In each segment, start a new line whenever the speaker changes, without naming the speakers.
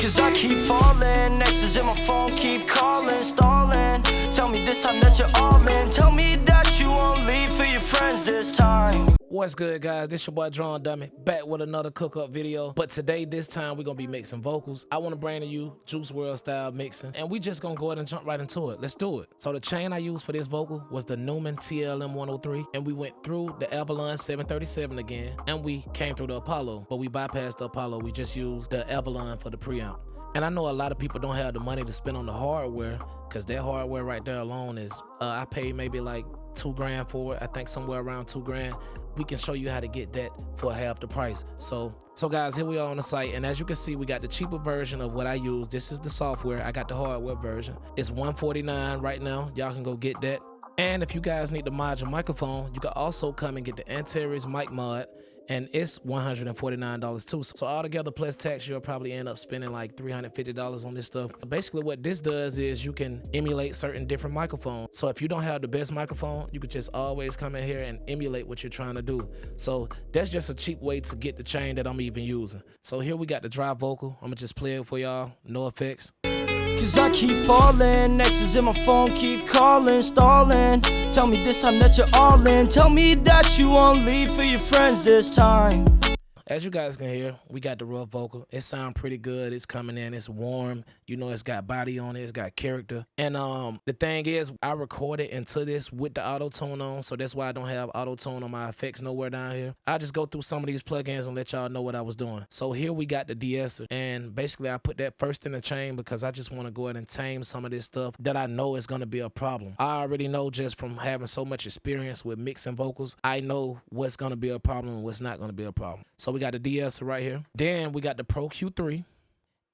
Cause I keep falling, exes in my phone keep calling, stalling. Tell me this time that you're all in. Tell me that you won't leave for your friends this time.
What's good, guys? This your boy Drawn Dummy, back with another cook-up video. But today, this time, we're gonna be mixing vocals. I want to bring to you Juice WRLD style mixing, and we just gonna go ahead and jump right into it. Let's do it. So the chain I used for this vocal was the Newman TLM 103, and we went through the Avalon 737 again, and we came through the Apollo, but we bypassed the Apollo. We just used the Avalon for the preamp. And I know a lot of people don't have the money to spend on the hardware, because that hardware right there alone is, I paid maybe like $2 grand for it. I think somewhere around $2 grand. We can show you how to get that for half the price. So guys, here we are on the site, and as you can see, we got the cheaper version of what I use. This is the software. I got the hardware version. It's $149 right now. Y'all can go get that. And if you guys need to mod your microphone, you can also come and get the Antares mic mod, and it's $149 too. So altogether plus tax, you'll probably end up spending like $350 on this stuff. Basically what this does is you can emulate certain different microphones. So if you don't have the best microphone, you could just always come in here and emulate what you're trying to do. So that's just a cheap way to get the chain that I'm even using. So here we got the dry vocal. I'm gonna just play it for y'all, no effects.
Cause I keep falling, exes in my phone keep calling, stalling. Tell me this time that you're all in. Tell me that you won't leave for your friends this time.
As you guys can hear, we got the rough vocal. It sounds pretty good. It's coming in. It's warm. You know, it's got body on it. It's got character. And the thing is, I recorded into this with the auto-tune on, so that's why I don't have auto-tune on my effects nowhere down here. I just go through some of these plugins and let y'all know what I was doing. So here we got the de-esser, and basically I put that first in the chain because I just want to go ahead and tame some of this stuff that I know is going to be a problem. I already know just from having so much experience with mixing vocals, I know what's going to be a problem and what's not going to be a problem. So we got the de-esser right here. Then we got the Pro Q3.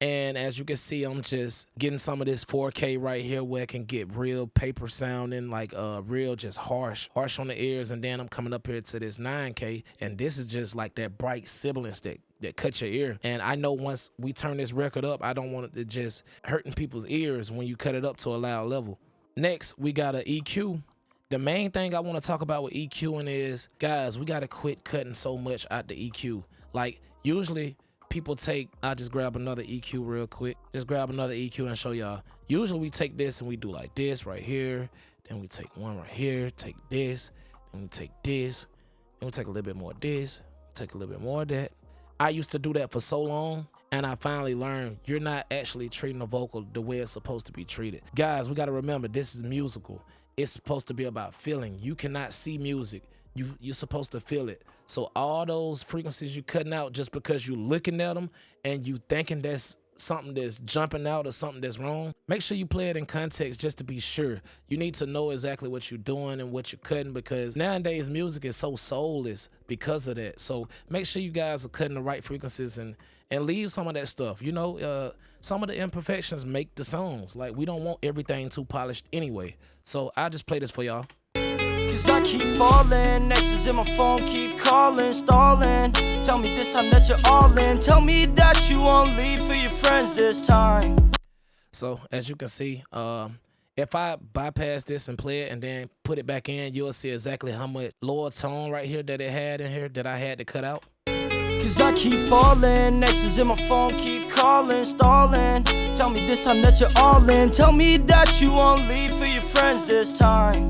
And as you can see, I'm just getting some of this 4K right here where it can get real paper sounding, like real just harsh on the ears. And then I'm coming up here to this 9K, and this is just like that bright sibilance that cut your ear. And I know once we turn this record up, I don't want it to just hurting people's ears when you cut it up to a loud level. Next, we got an EQ. The main thing I want to talk about with EQing is, guys, we got to quit cutting so much out the EQ. Like, usually people I'll just grab another EQ real quick. Just grab another EQ and show y'all. Usually we take this and we do like this right here. Then we take one right here, take this. Then we take this. Then we take a little bit more of this. Take a little bit more of that. I used to do that for so long, and I finally learned you're not actually treating a vocal the way it's supposed to be treated. Guys, we got to remember, this is musical. It's supposed to be about feeling. You cannot see music. You're supposed to feel it. So all those frequencies you cutting out just because you're looking at them and you thinking that's something that's jumping out or something that's wrong, make sure you play it in context just to be sure. You need to know exactly what you're doing and what you're cutting, because nowadays music is so soulless because of that. So make sure you guys are cutting the right frequencies and leave some of that stuff. You know, some of the imperfections make the songs. Like, we don't want everything too polished anyway. So I'll just play this for y'all.
Cause I keep falling, exes in my phone keep calling, stalling. Tell me this time that you're all in. Tell me that you won't leave for your friends this time.
So as you can see, if I bypass this and play it and then put it back in, you'll see exactly how much lower tone right here that it had in here that I had to cut out.
Cause I keep falling, exes in my phone keep calling, stalling. Tell me this time that you're all in. Tell me that you won't leave for your friends this time.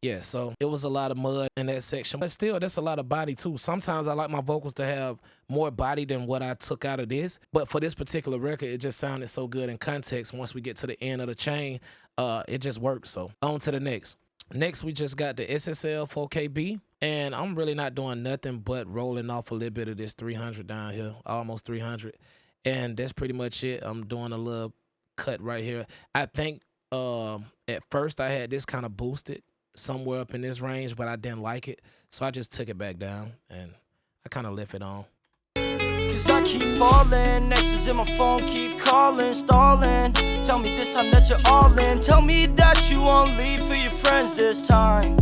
Yeah, so it was a lot of mud in that section, but still, that's a lot of body too. Sometimes I like my vocals to have more body than what I took out of this, but for this particular record, it just sounded so good in context. Once we get to the end of the chain, it just works. So on to the next. Next, we just got the SSL 4KB, and I'm really not doing nothing but rolling off a little bit of this 300 down here, almost 300, and that's pretty much it. I'm doing a little cut right here. I think at first I had this kind of boosted somewhere up in this range, but I didn't like it, so I just took it back down and I kind of left it on.
Cause I keep falling, exes in my phone keep calling, stalling. Tell me this time that you're all in. Tell me that you won't leave for your friends this time.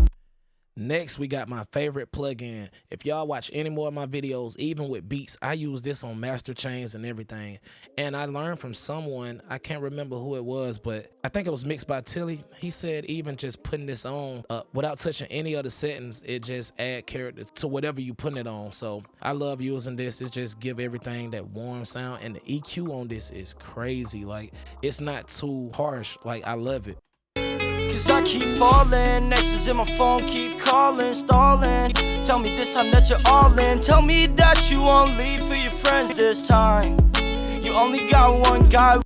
Next, we got my favorite plugin. If y'all watch any more of my videos, even with beats, I use this on master chains and everything. And I learned from someone, I can't remember who it was, but I think it was mixed by Tilly. He said even just putting this on without touching any other settings, it just add character to whatever you putting it on. So I love using this. It just give everything that warm sound, and the EQ on this is crazy. Like, it's not too harsh. Like, I love it.
Cause I keep falling, exes in my phone keep calling, stalling. Tell me this time that you're all in. Tell me that you won't leave for your friends this time. You only got one guy.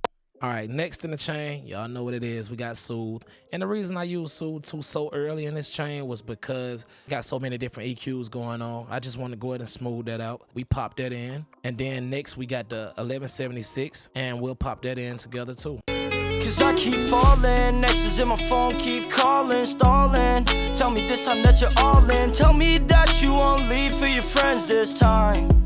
All right, next in the chain, y'all know what it is. We got Soothe. And the reason I used Soothe too so early in this chain was because I got so many different EQs going on. I just want to go ahead and smooth that out. We popped that in. And then next we got the 1176, and we'll pop that in together too.
Cause I keep falling, exes in my phone keep calling, stalling. Tell me this time that you're all in. Tell me that you won't leave for your friends this time.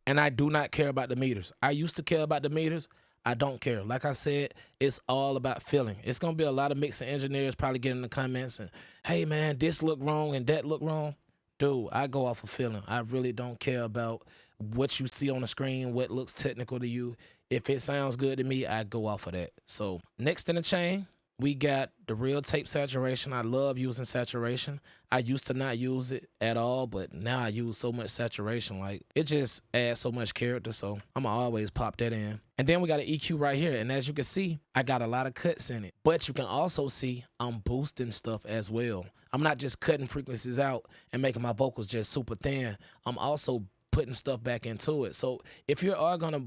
And I do not care about the meters. I used to care about the meters. I don't care. Like I said, it's all about feeling. It's going to be a lot of mixing engineers probably getting in the comments and, hey man, this look wrong and that look wrong. Dude, I go off of feeling. I really don't care about what you see on the screen, what looks technical to you. If it sounds good to me, I go off of that. So next in the chain, we got the real tape saturation. I love using saturation. I used to not use it at all, but now I use so much saturation. Like, it just adds so much character, so I'm gonna always pop that in. And then we got an EQ right here, and as you can see, I got a lot of cuts in it. But you can also see I'm boosting stuff as well. I'm not just cutting frequencies out and making my vocals just super thin. I'm also putting stuff back into it. So if you are gonna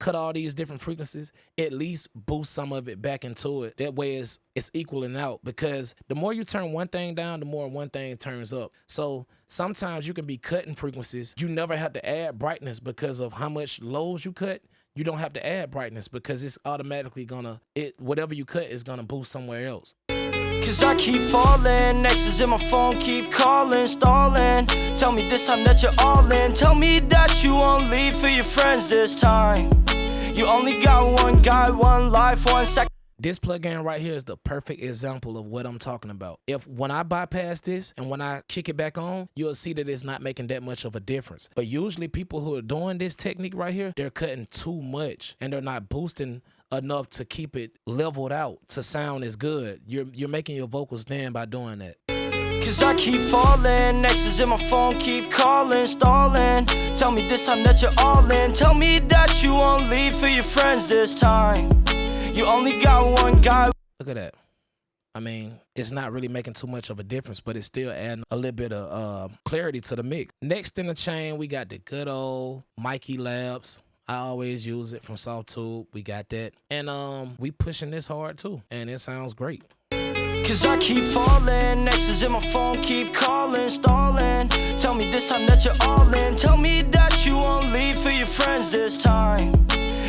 cut all these different frequencies, at least boost some of it back into it. That way it's equaling out, because the more you turn one thing down, the more one thing turns up. So sometimes you can be cutting frequencies. You never have to add brightness because of how much lows you cut. You don't have to add brightness because it's automatically gonna, whatever you cut is gonna boost somewhere else.
Cause I keep falling, exes in my phone keep calling, stalling. Tell me this time that you're all in. Tell me that you won't leave for your friends this time. You only got one guy, one life, 1 second.
This plugin right here is the perfect example of what I'm talking about. When I bypass this and when I kick it back on, you'll see that it's not making that much of a difference. But usually people who are doing this technique right here, they're cutting too much and they're not boosting enough to keep it leveled out to sound as good. You're making your vocals thin by doing that.
Cause I keep falling, exes in my phone keep calling, stalling. Tell me this time that you're all in. Tell me that you won't leave for your friends this time. You only got one guy.
Look at that. I mean, it's not really making too much of a difference, but it's still adding a little bit of clarity to the mix. Next in the chain, we got the good old Mikey Labs. I always use it from Sawtube. We got that. And we pushing this hard too, and it sounds great.
Cause I keep falling, exes in my phone keep calling, stalling. Tell me this time that you're all in. Tell me that you won't leave for your friends this time.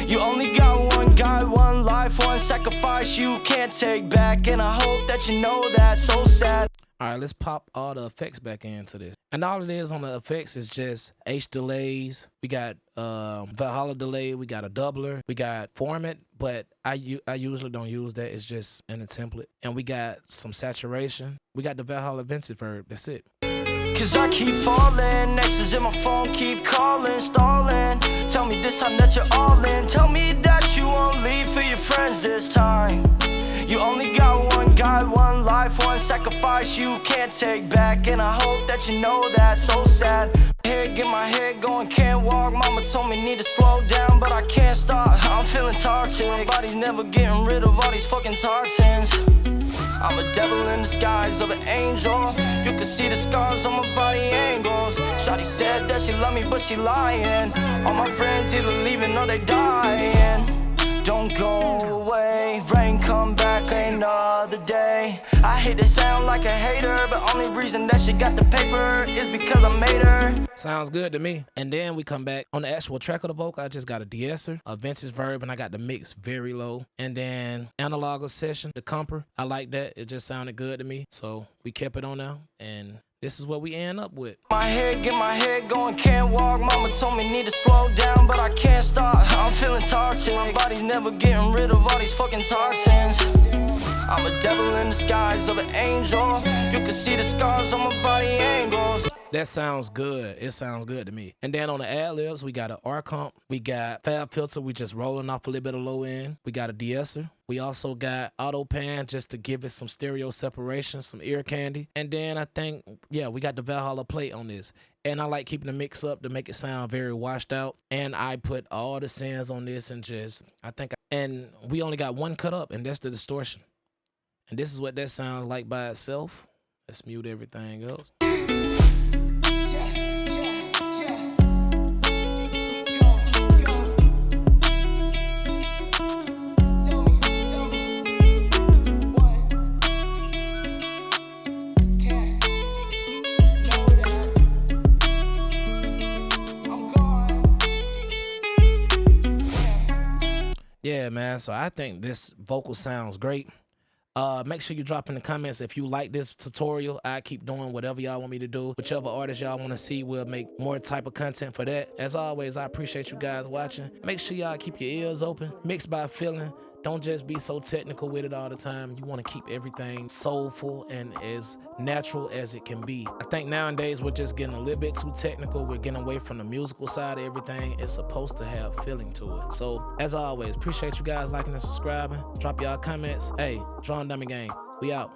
You only got one guy, one life, one sacrifice you can't take back. And I hope that you know that, so sad.
All right, let's pop all the effects back into this. And all it is on the effects is just H delays. We got Valhalla delay. We got a doubler. We got format, but I usually don't use that. It's just in a template. And we got some saturation. We got the Valhalla vintage verb. That's it.
Cause I keep falling, exes in my phone keep calling, stalling. Tell me this time that you're all in. Tell me that you won't leave for your friends this time. You only got one guy, one life, one sacrifice you can't take back. And I hope that you know that, so sad. Get my head going, can't walk. Mama told me need to slow down, but I can't stop. I'm feeling toxic. My body's never getting rid of all these fucking toxins. I'm a devil in disguise of an angel. You can see the scars on my body angles. Shawty said that she love me, but she lying. All my friends either leaving or they dying. Don't go away, rain come back another day. I hate to sound like a hater, but only reason that she got the paper is because I made her.
Sounds good to me. And then we come back on the actual track of the vocal. I just got a de-esser, a vintage verb, and I got the mix very low. And then analog session, the comper. I like that. It just sounded good to me. So we kept it on there, and this is what we end up with.
My head going, can't walk. Mama told me need to slow down, but I can't stop. I'm feeling toxic. My body's never getting rid of all these fucking toxins. I'm a devil in disguise of an angel. You can see the scars on my body angles.
That sounds good. It sounds good to me. And then on the ad-libs, we got an R comp. We got fab filter. We just rolling off a little bit of low end. We got a de-esser. We also got auto pan just to give it some stereo separation, some ear candy. And then I think, yeah, we got the Valhalla plate on this. And I like keeping the mix up to make it sound very washed out. And I put all the sends on this and just, and we only got one cut up, and that's the distortion. And this is what that sounds like by itself. Let's mute everything else. Yeah, man, so I think this vocal sounds great. Make sure you drop in the comments if you like this tutorial. I keep doing whatever y'all want me to do. Whichever artist y'all want to see, we'll make more type of content for that. As always, I appreciate you guys watching. Make sure y'all keep your ears open. Mix by feeling. Don't just be so technical with it all the time. You want to keep everything soulful and as natural as it can be. I think nowadays we're just getting a little bit too technical. We're getting away from the musical side of everything. It's supposed to have feeling to it. So as always, appreciate you guys liking and subscribing. Drop y'all comments. Hey, Drawing Dummy Gang, we out.